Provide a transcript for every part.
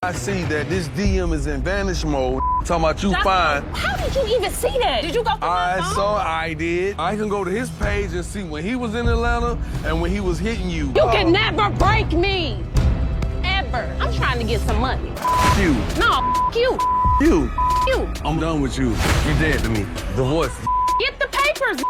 I see that this DM is in vanish mode. Talking about you fine. How did you even see that? Did you go through my phone? I did. I can go to his page and see when he was in Atlanta and when he was hitting you. You can never break me. Ever. I'm trying to get some money. You. No, you. You. You. I'm done with you. You're dead to me. Divorce. Get the papers.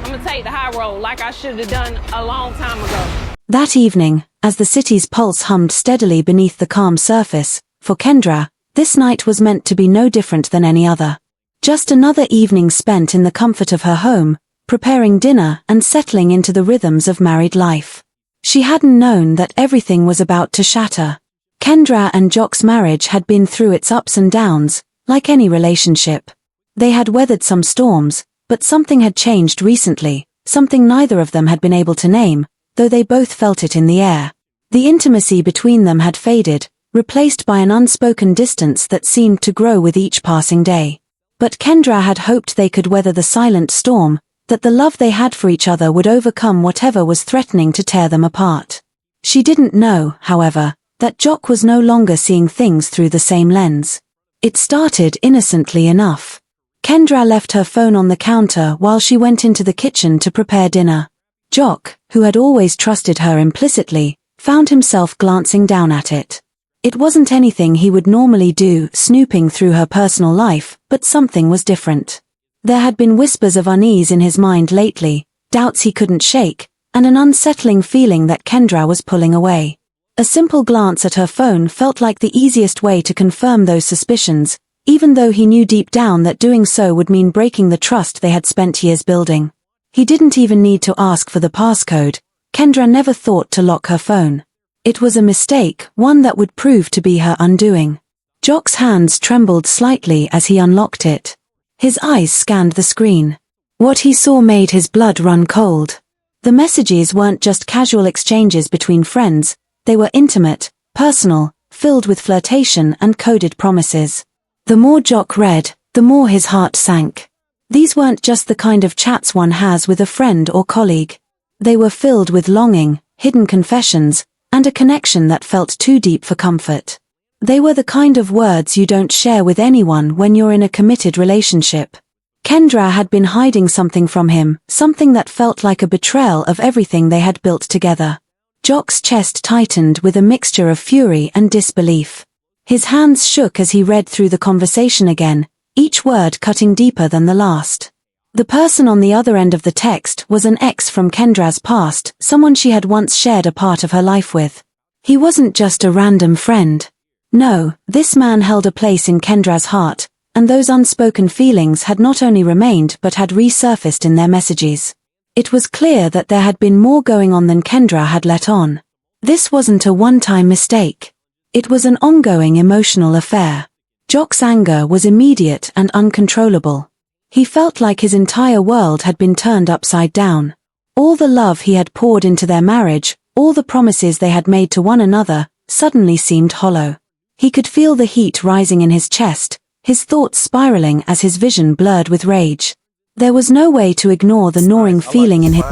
I'm gonna take the high road like I should have done a long time ago. That evening, as the city's pulse hummed steadily beneath the calm surface, for Kendra, this night was meant to be no different than any other. Just another evening spent in the comfort of her home, preparing dinner and settling into the rhythms of married life. She hadn't known that everything was about to shatter. Kendra and Jock's marriage had been through its ups and downs, like any relationship. They had weathered some storms, but something had changed recently, something neither of them had been able to name, though they both felt it in the air. The intimacy between them had faded, replaced by an unspoken distance that seemed to grow with each passing day. But Kendra had hoped they could weather the silent storm, that the love they had for each other would overcome whatever was threatening to tear them apart. She didn't know, however, that Jock was no longer seeing things through the same lens. It started innocently enough. Kendra left her phone on the counter while she went into the kitchen to prepare dinner. Jock, who had always trusted her implicitly, found himself glancing down at it. It wasn't anything he would normally do, snooping through her personal life, but something was different. There had been whispers of unease in his mind lately, doubts he couldn't shake, and an unsettling feeling that Kendra was pulling away. A simple glance at her phone felt like the easiest way to confirm those suspicions, even though he knew deep down that doing so would mean breaking the trust they had spent years building. He didn't even need to ask for the passcode. Kendra never thought to lock her phone. It was a mistake, one that would prove to be her undoing. Jock's hands trembled slightly as he unlocked it. His eyes scanned the screen. What he saw made his blood run cold. The messages weren't just casual exchanges between friends, they were intimate, personal, filled with flirtation and coded promises. The more Jock read, the more his heart sank. These weren't just the kind of chats one has with a friend or colleague. They were filled with longing, hidden confessions, and a connection that felt too deep for comfort. They were the kind of words you don't share with anyone when you're in a committed relationship. Kendra had been hiding something from him, something that felt like a betrayal of everything they had built together. Jock's chest tightened with a mixture of fury and disbelief. His hands shook as he read through the conversation again, each word cutting deeper than the last. The person on the other end of the text was an ex from Kendra's past, someone she had once shared a part of her life with. He wasn't just a random friend. No, this man held a place in Kendra's heart, and those unspoken feelings had not only remained but had resurfaced in their messages. It was clear that there had been more going on than Kendra had let on. This wasn't a one-time mistake. It was an ongoing emotional affair. Jock's anger was immediate and uncontrollable. He felt like his entire world had been turned upside down. All the love he had poured into their marriage, all the promises they had made to one another, suddenly seemed hollow. He could feel the heat rising in his chest, his thoughts spiraling as his vision blurred with rage. There was no way to ignore the gnawing feeling in his...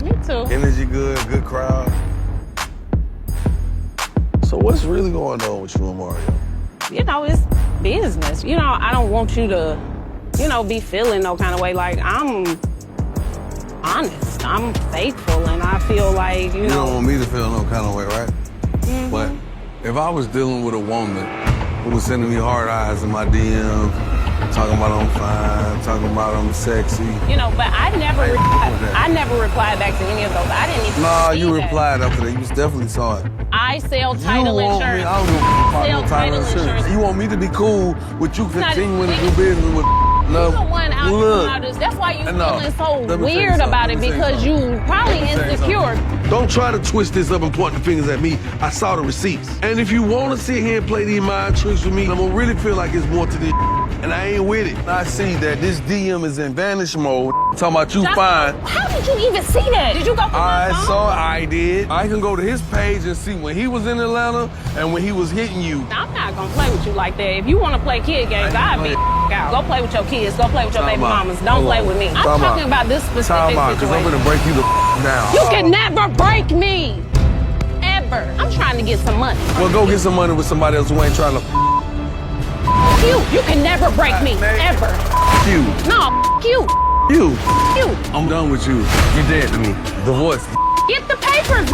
Me too. Energy good, good crowd. So what's really going on with you and Mario? You know, it's business. You know, I don't want you to, be feeling no kind of way. Like, I'm honest, I'm faithful, and I feel like, You don't want me to feel no kind of way, right? Mm-hmm. But if I was dealing with a woman who was sending me hard eyes in my DM, talking about I'm fine, talking about I'm sexy. But I never replied back to any of those. I didn't even Nah, see you that. replied after that. You definitely saw it. I sell title you want insurance. Me, I don't give a fuck Sell about title insurance. You want me to be cool with you continuing to do business with love? You're the one out here about this. That's why you feeling so weird about it, because you probably insecure. Don't try to twist this up and point the fingers at me. I saw the receipts. And if you want to sit here and play these mind tricks with me, I'm gonna really feel like it's more to this, and I ain't with it. I see that this DM is in vanish mode. Talking about you fine. How did you even see that? Did you go through my phone? I did. I can go to his page and see when he was in Atlanta and when he was hitting you. I'm not gonna play with you like that. If you want to play kid games, I'll be out. Go play with your kids. Go play with your baby mamas. Don't play with me. I'm talking about this specific situation. Because I'm gonna break you the down. You can never break me. Ever. Ever. I'm trying to get some money. Well, go get some money with somebody else who ain't trying to You can never break me. Ever. you. No, you. You. You. I'm done with you. You're dead to me. Divorce. Get the papers.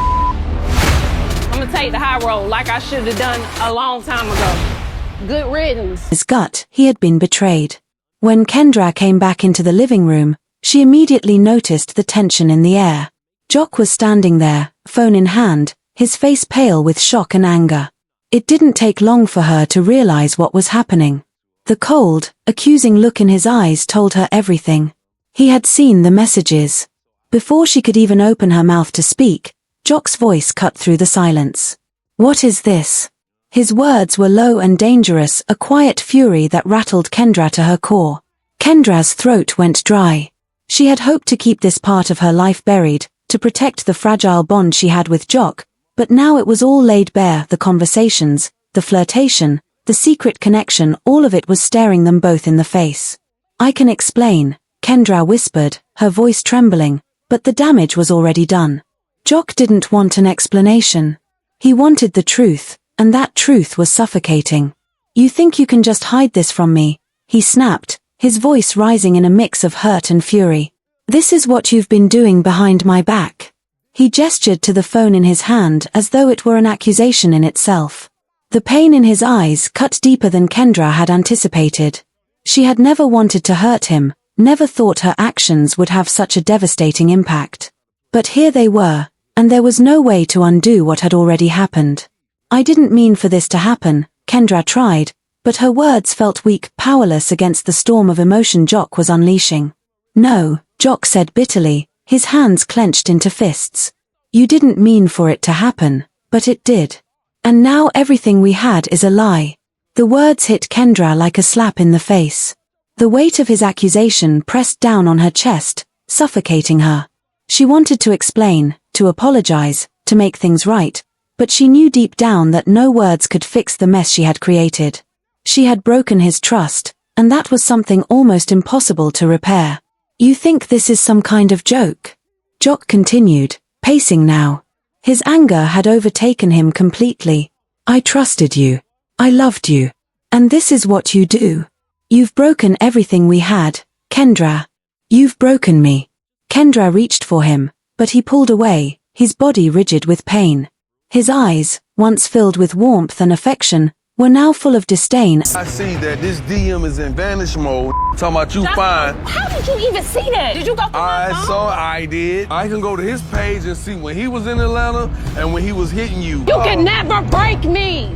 I'm gonna take the high road like I should have done a long time ago. Good riddance. His gut, he had been betrayed. When Kendra came back into the living room, she immediately noticed the tension in the air. Jock was standing there, phone in hand, his face pale with shock and anger. It didn't take long for her to realize what was happening. The cold, accusing look in his eyes told her everything. He had seen the messages. Before she could even open her mouth to speak, Jock's voice cut through the silence. What is this? His words were low and dangerous, a quiet fury that rattled Kendra to her core. Kendra's throat went dry. She had hoped to keep this part of her life buried, to protect the fragile bond she had with Jock, but now it was all laid bare, the conversations, the flirtation, the secret connection, all of it was staring them both in the face. I can explain, Kendra whispered, her voice trembling, but the damage was already done. Jock didn't want an explanation. He wanted the truth, and that truth was suffocating. You think you can just hide this from me? He snapped, his voice rising in a mix of hurt and fury. This is what you've been doing behind my back. He gestured to the phone in his hand as though it were an accusation in itself. The pain in his eyes cut deeper than Kendra had anticipated. She had never wanted to hurt him, never thought her actions would have such a devastating impact. But here they were, and there was no way to undo what had already happened. I didn't mean for this to happen, Kendra tried, but her words felt weak, powerless against the storm of emotion Jock was unleashing. No, Jock said bitterly, his hands clenched into fists. You didn't mean for it to happen, but it did. And now everything we had is a lie. The words hit Kendra like a slap in the face. The weight of his accusation pressed down on her chest, suffocating her. She wanted to explain, to apologize, to make things right, but she knew deep down that no words could fix the mess she had created. She had broken his trust, and that was something almost impossible to repair. You think this is some kind of joke? Jock continued, pacing now. His anger had overtaken him completely. I trusted you. I loved you. And this is what you do. You've broken everything we had, Kendra. You've broken me. Kendra reached for him, but he pulled away, his body rigid with pain. His eyes, once filled with warmth and affection, were now full of disdain. I see that this DM is in vanish mode. Talking about you fine. How did you even see that? Did you go through my phone? I saw I did. I can go to his page and see when he was in Atlanta and when he was hitting you. You can never break me.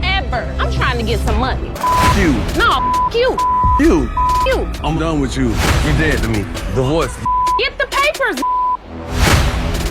Ever. I'm trying to get some money. You. No, you. You. You. I'm done with you. You're dead to me. Divorce. Get the papers.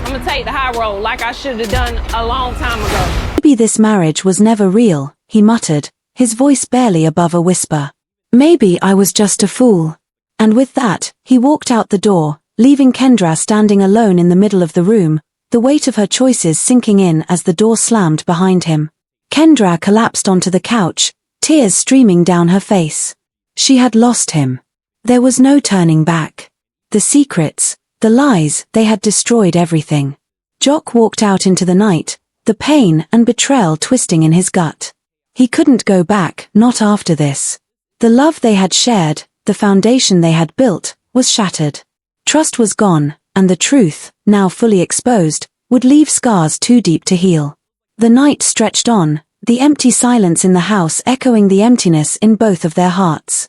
I'm gonna take the high road like I should have done a long time ago. Maybe this marriage was never real, he muttered, his voice barely above a whisper. Maybe I was just a fool. And with that, he walked out the door, leaving Kendra standing alone in the middle of the room, the weight of her choices sinking in as the door slammed behind him. Kendra collapsed onto the couch, tears streaming down her face. She had lost him. There was no turning back. The secrets, the lies, they had destroyed everything. Jock walked out into the night, the pain and betrayal twisting in his gut. He couldn't go back, not after this. The love they had shared, the foundation they had built, was shattered. Trust was gone, and the truth, now fully exposed, would leave scars too deep to heal. The night stretched on, the empty silence in the house echoing the emptiness in both of their hearts.